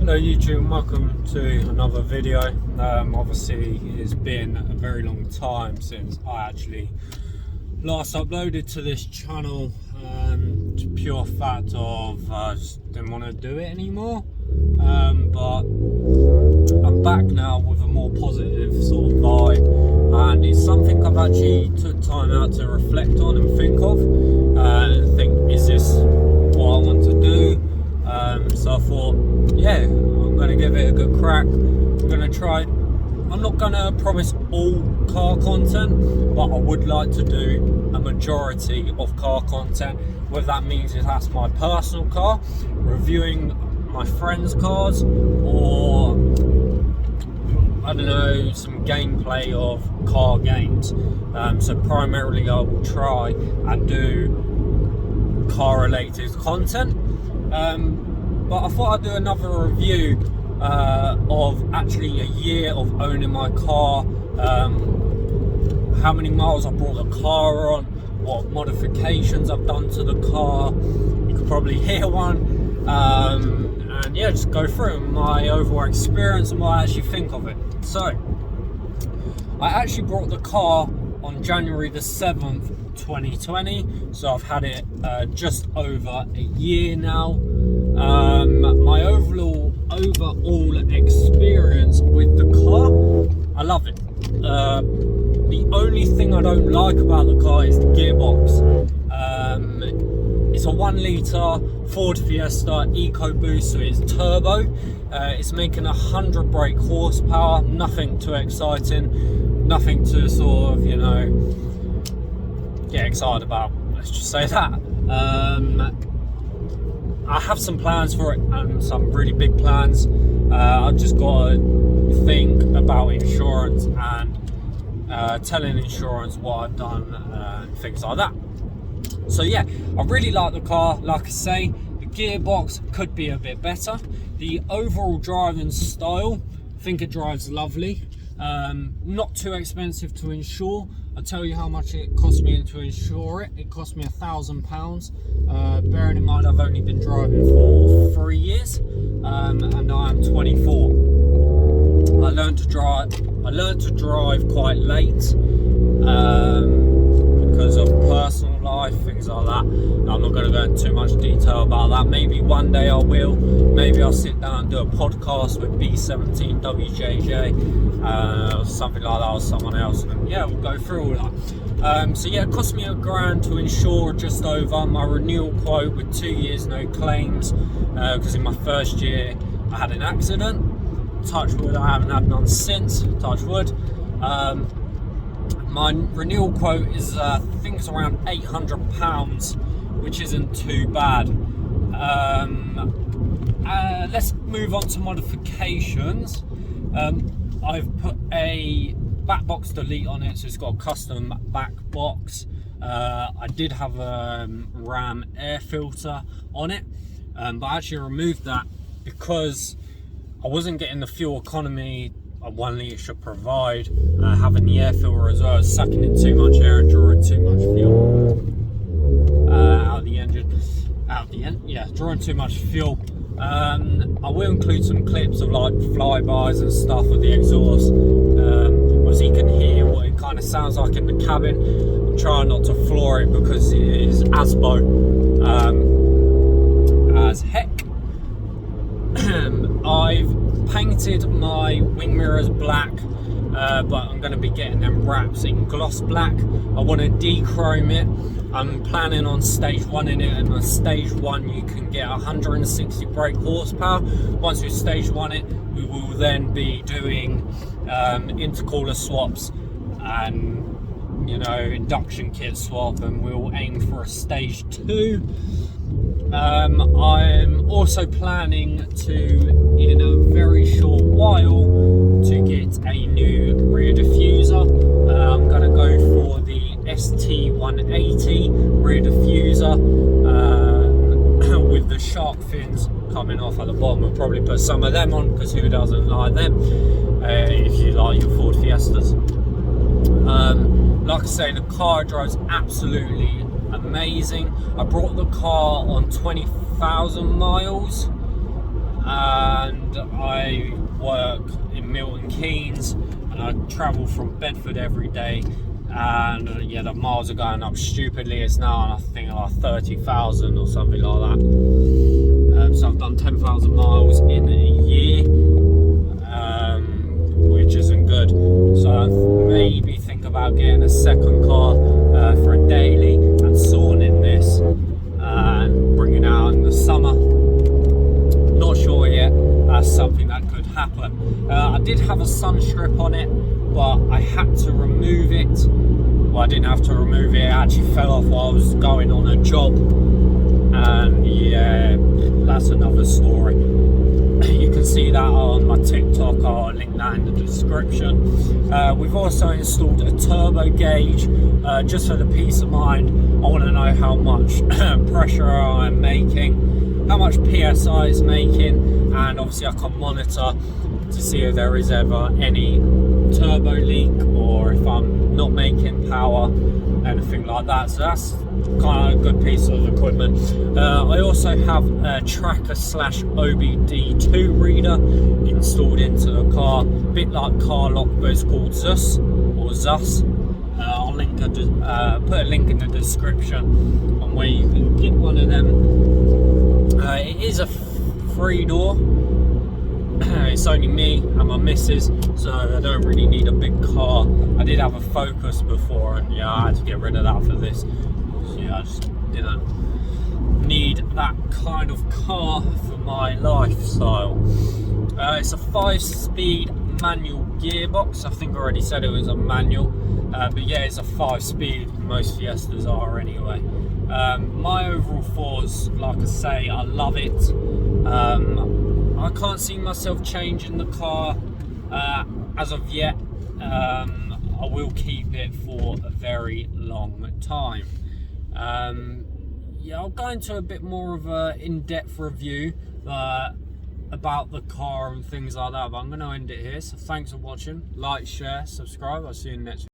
Hello YouTube, welcome to another video. Obviously it's been a very long time since I actually last uploaded to this channel, pure fact of I just didn't want to do it anymore, but I'm back now with a more positive sort of vibe, and it's something I've actually took time out to reflect on and think of, and think, is this what I want to do? So I thought, yeah, I'm going to give it a good crack. I'm going to try. I'm not going to promise all car content, but I would like to do a majority of car content. Whether that means is that's my personal car, reviewing my friends' cars, or I don't know, some gameplay of car games. So primarily I will try and do car related content. But I thought I'd do another review of actually a year of owning my car, how many miles I brought the car on, what modifications I've done to the car. You could probably hear one, and yeah, just go through my overall experience and what I actually think of it. So I actually brought the car on January the 7th 2020, so I've had it just over a year now. My overall experience with the car, I love it. The only thing I don't like about the car is the gearbox. It's a 1 litre Ford Fiesta EcoBoost, so it's turbo. It's making 100 brake horsepower, nothing too exciting, nothing to sort of, you know, get excited about, let's just say that. I have some plans for it, and some really big plans. I've just got to think about insurance and telling insurance what I've done and things like that. So yeah, I really like the car. Like I say, the gearbox could be a bit better. The overall driving style, I think it drives lovely. Not too expensive to insure. I'll tell you how much it cost me to insure it. It cost me £1,000. Bearing in mind I've only been driving for 3 years, and I am 24. I learned to drive quite late, because of personal life, things like that. I'm not going to go into too much detail about that. Maybe one day I will. Maybe I'll sit down and do a podcast with B17WJJ, or something like that, or someone else, and yeah, we'll go through all that. So yeah, it cost me £1,000 to insure, just over. My renewal quote with 2 years no claims, because in my first year I had an accident. Touch wood, I haven't had none since, touch wood. My renewal quote is I think it's around £800, which isn't too bad. Let's move on to modifications. I've put a back box delete on it, so it's got a custom back box. I did have a Ram air filter on it, but I actually removed that because I wasn't getting the fuel economy a 1 litre should provide. Having the air filter as well, sucking in too much air and drawing too much fuel out of the engine. Yeah, drawing too much fuel. I will include some clips of like flybys and stuff with the exhaust, so you can hear what it kind of sounds like in the cabin. I'm trying not to floor it because it is asbo as heck. I've painted my wing mirrors black, but I'm going to be getting them wraps in gloss black. I want to dechrome it. I'm planning on stage 1 in it, and on stage 1 you can get 160 brake horsepower. Once we stage 1 it, we will then be doing intercooler swaps and, you know, induction kit swap, and we'll aim for a stage 2. I'm also planning to, in a very short while, to get a new rear diffuser. I'm going to go for the ST-180 rear diffuser, with the shark fins coming off at the bottom. We'll probably put some of them on, because who doesn't like them, if you like your Ford Fiestas. Like I say, the car drives absolutely amazing. I brought the car on 20,000 miles, and I work in Milton Keynes and I travel from Bedford every day, and yeah, the miles are going up stupidly. It's now on, I think, like 30,000 or something like that. So I've done 10,000 miles in a year, which isn't good. So I maybe think about getting a second car for a daily and sorting this and bringing it out in the summer. Not sure yet. That's something that could happen. I did have a sun strip on it, but I had to remove it. Well, I didn't have to remove it. It actually fell off while I was going on a job, and yeah, that's another story. You can see that on my TikTok. I'll link that in the description. We've also installed a turbo gauge, just for the peace of mind. I want to know how much pressure I'm making, how much PSI is making, and obviously I can monitor to see if there is ever any turbo leak or if I'm not making power, anything like that. So that's kind of a good piece of equipment. I also have a tracker / OBD2 reader installed into the car, a bit like car lock, but it's called Zus or Zus. I'll link put a link in the description on where you can get one of them. It is a 3-door. It's only me and my missus, so I don't really need a big car. I did have a Focus before, and yeah, I had to get rid of that for this. So, yeah, I just didn't need that kind of car for my lifestyle. It's a 5-speed manual gearbox. I think I already said it was a manual, but yeah, it's a 5-speed. Most Fiestas are anyway. My overall thoughts, like I say, I love it. I can't see myself changing the car as of yet. I will keep it for a very long time. Yeah, I'll go into a bit more of an in-depth review about the car and things like that, but I'm going to end it here. So thanks for watching. Like, share, subscribe. I'll see you in the next video.